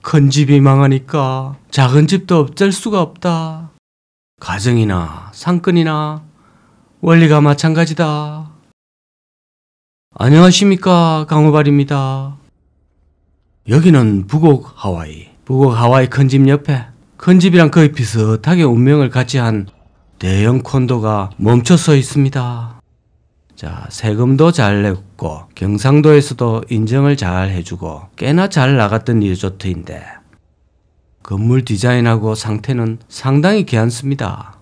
큰 집이 망하니까 작은 집도 어쩔 수가 없다. 가정이나 상권이나 원리가 마찬가지다. 안녕하십니까, 강호발입니다. 여기는 북옥 하와이. 북옥 하와이 큰 집 옆에 큰 집이랑 거의 비슷하게 운명을 같이 한 대형 콘도가 멈춰 서 있습니다. 자, 세금도 잘 냈고 경상도에서도 인정을 잘 해주고 꽤나 잘 나갔던 리조트인데 건물 디자인하고 상태는 상당히 괜찮습니다.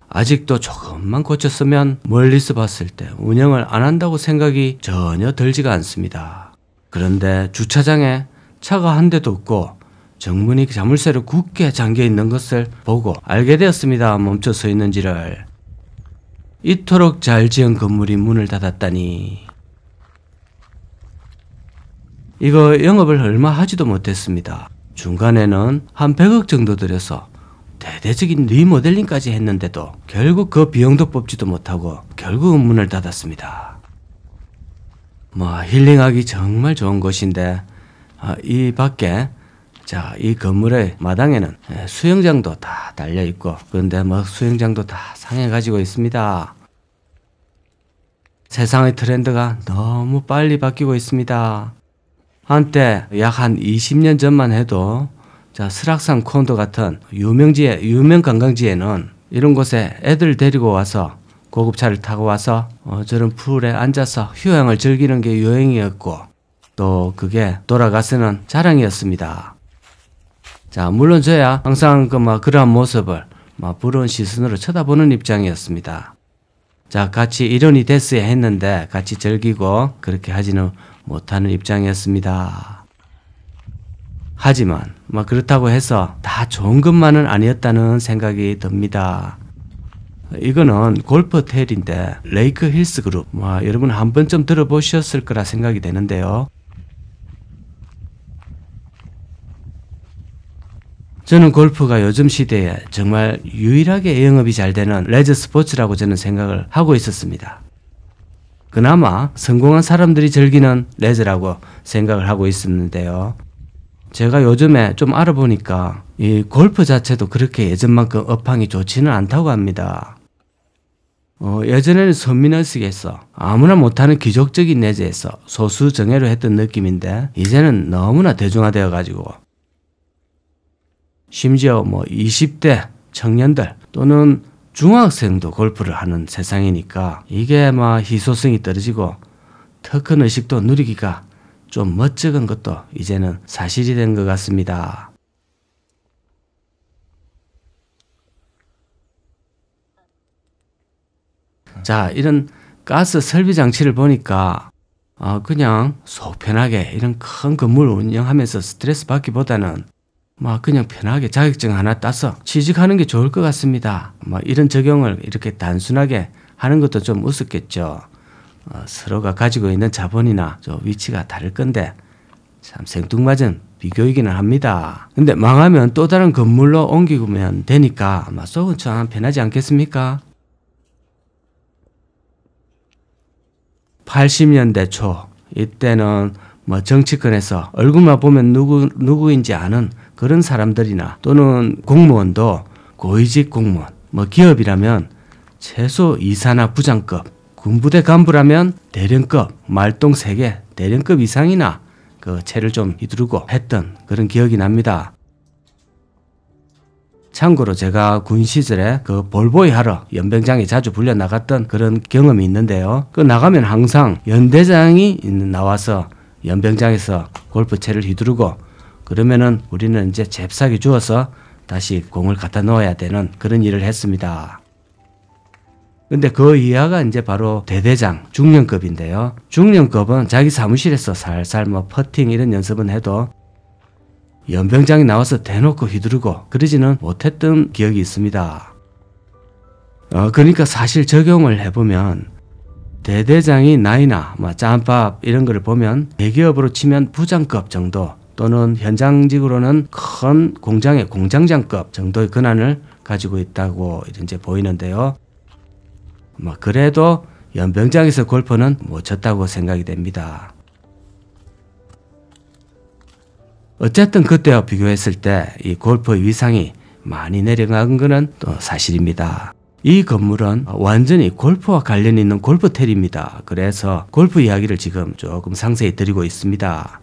아직도 조금만 고쳤으면 멀리서 봤을 때 운영을 안 한다고 생각이 전혀 들지가 않습니다. 그런데 주차장에 차가 한 대도 없고 정문이 자물쇠로 굳게 잠겨 있는 것을 보고 알게 되었습니다. 멈춰 서 있는지를. 이토록 잘 지은 건물이 문을 닫았다니. 이거 영업을 얼마 하지도 못했습니다. 중간에는 한 100억 정도 들여서 대대적인 리모델링까지 했는데도 결국 그 비용도 뽑지도 못하고 결국은 문을 닫았습니다. 힐링하기 정말 좋은 곳인데 이 밖에 이 건물의 마당에는 수영장도 다 달려있고 그런데 수영장도 다 상해가지고 있습니다. 세상의 트렌드가 너무 빨리 바뀌고 있습니다. 한때 약 한 20년 전만 해도 설악산 콘도 같은 유명 관광지에는 이런 곳에 애들 데리고 와서 고급차를 타고 와서 저런 풀에 앉아서 휴양을 즐기는 게 유행이었고 또 그게 돌아가서는 자랑이었습니다. 물론 저야 항상 그러한 모습을 부러운 시선으로 쳐다보는 입장이었습니다. 같이 일원이 됐어야 했는데 같이 즐기고 그렇게 하지는 못하는 입장이었습니다. 하지만 그렇다고 해서 다 좋은 것만은 아니었다는 생각이 듭니다. 이거는 골프 호텔인데 레이크 힐스 그룹, 여러분 한 번쯤 들어보셨을 거라 생각이 되는데요. 저는 골프가 요즘 시대에 정말 유일하게 영업이 잘 되는 레저 스포츠라고 저는 생각을 하고 있었습니다. 그나마 성공한 사람들이 즐기는 레저라고 생각을 하고 있었는데요. 제가 요즘에 좀 알아보니까 이 골프 자체도 그렇게 예전만큼 업황이 좋지는 않다고 합니다. 예전에는 선민의식에서 아무나 못하는 기적적인 레저에서 소수 정예로 했던 느낌인데 이제는 너무나 대중화되어 가지고 심지어 20대 청년들 또는 중학생도 골프를 하는 세상이니까 이게 희소성이 떨어지고 터큰 의식도 누리기가 좀 멋쩍은 것도 이제는 사실이 된 것 같습니다. 이런 가스 설비 장치를 보니까 그냥 속 편하게 이런 큰 건물 운영하면서 스트레스 받기보다는 그냥 편하게 자격증 하나 따서 취직하는 게 좋을 것 같습니다. 이런 적용을 이렇게 단순하게 하는 것도 좀 우습겠죠. 서로가 가지고 있는 자본이나 위치가 다를 건데 참 생뚱맞은 비교이기는 합니다. 근데 망하면 또 다른 건물로 옮기면 되니까 속은 참 편하지 않겠습니까? 80년대 초 이때는 정치권에서 얼굴만 보면 누구인지 아는 그런 사람들이나 또는 공무원도 고위직 공무원, 기업이라면 최소 이사나 부장급, 군부대 간부라면 대령급, 말동 3개 대령급 이상이나 그 채를 좀 휘두르고 했던 그런 기억이 납니다. 참고로 제가 군 시절에 그 볼보이 하러 연병장에 자주 불려 나갔던 그런 경험이 있는데요. 나가면 항상 연대장이 나와서 연병장에서 골프채를 휘두르고 그러면은 우리는 이제 잽싸게 주워서 다시 공을 갖다 놓아야 되는 그런 일을 했습니다. 근데 그 이하가 이제 바로 대대장 중령급인데요. 중령급은 자기 사무실에서 살살 퍼팅 이런 연습은 해도 연병장이 나와서 대놓고 휘두르고 그러지는 못했던 기억이 있습니다. 그러니까 사실 적용을 해보면 대대장이 나이나 짬밥 이런 거를 보면 대기업으로 치면 부장급 정도 또는 현장직으로는 큰 공장의 공장장급 정도의 권한을 가지고 있다고 이제 보이는데요. 그래도 연병장에서 골프는 못 쳤다고 생각이 됩니다. 어쨌든 그때와 비교했을 때 이 골프의 위상이 많이 내려간 것은 또 사실입니다. 이 건물은 완전히 골프와 관련 있는 골프텔입니다. 그래서 골프 이야기를 지금 조금 상세히 드리고 있습니다.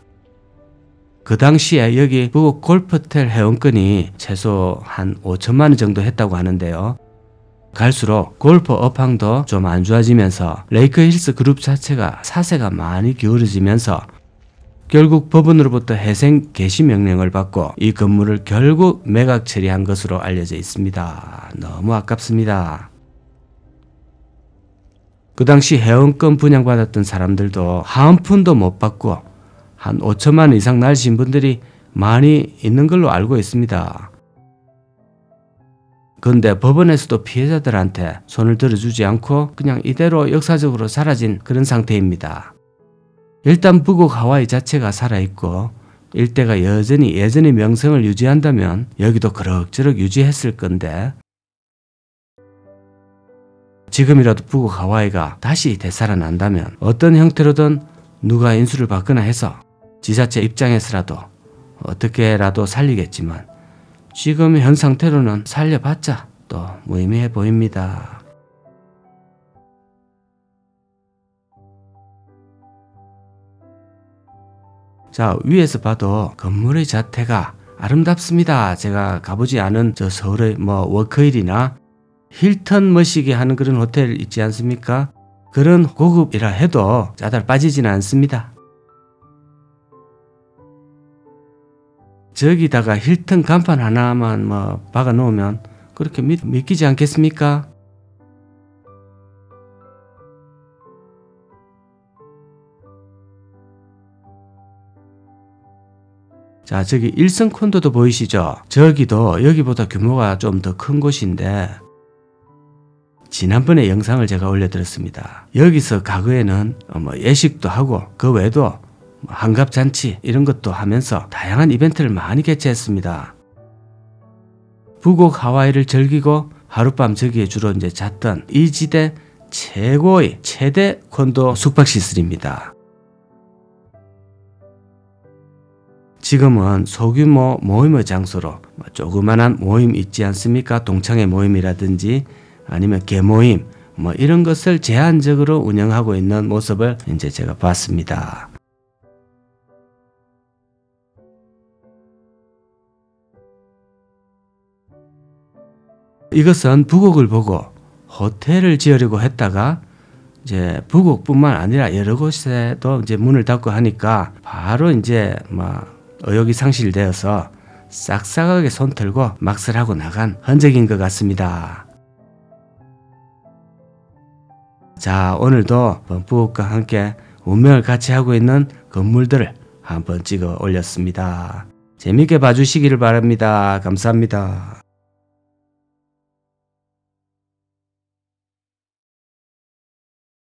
그 당시에 여기 북옥 골프텔 회원권이 최소 한 5천만 원 정도 했다고 하는데요. 갈수록 골프 업황도 좀 안 좋아지면서 레이크힐스 그룹 자체가 사세가 많이 기울어지면서 결국 법원으로부터 해생 개시 명령을 받고 이 건물을 결국 매각 처리한 것으로 알려져 있습니다. 너무 아깝습니다. 그 당시 회원권 분양받았던 사람들도 한 푼도 못 받고 한 5천만 원 이상 날리신 분들이 많이 있는 걸로 알고 있습니다. 그런데 법원에서도 피해자들한테 손을 들어주지 않고 그냥 이대로 역사적으로 사라진 그런 상태입니다. 일단 북옥 하와이 자체가 살아있고 일대가 여전히 예전의 명성을 유지한다면 여기도 그럭저럭 유지했을 건데 지금이라도 북옥 하와이가 다시 되살아난다면 어떤 형태로든 누가 인수를 받거나 해서 지자체 입장에서라도 어떻게라도 살리겠지만 지금 현 상태로는 살려봤자 또 무의미해 보입니다. 자, 위에서 봐도 건물의 자태가 아름답습니다. 제가 가보지 않은 저 서울의 워커힐이나 힐튼 머시기 하는 그런 호텔 있지 않습니까? 그런 고급이라 해도 짜달 빠지지는 않습니다. 저기다가 힐튼 간판 하나만 박아 놓으면 그렇게 믿기지 않겠습니까? 자, 저기 일성 콘도도 보이시죠? 저기도 여기보다 규모가 좀 더 큰 곳인데 지난번에 영상을 제가 올려드렸습니다. 여기서 과거에는 예식도 하고 그 외에도 한갑잔치 이런 것도 하면서 다양한 이벤트를 많이 개최했습니다. 북옥 하와이를 즐기고 하룻밤 저기에 주로 이제 잤던 이 지대 최고의 최대 콘도 숙박시설입니다. 지금은 소규모 모임의 장소로 조그만한 모임 있지 않습니까? 동창회 모임이라든지 아니면 개모임 이런 것을 제한적으로 운영하고 있는 모습을 이제 제가 봤습니다. 이것은 북옥을 보고 호텔을 지으려고 했다가 이제 북옥뿐만 아니라 여러 곳에도 이제 문을 닫고 하니까 바로 이제 의욕이 상실되어서 싹싹하게 손 털고 막설 하고 나간 흔적인 것 같습니다. 자, 오늘도 북옥과 함께 운명을 같이 하고 있는 건물들을 한번 찍어 올렸습니다. 재밌게 봐주시기를 바랍니다. 감사합니다.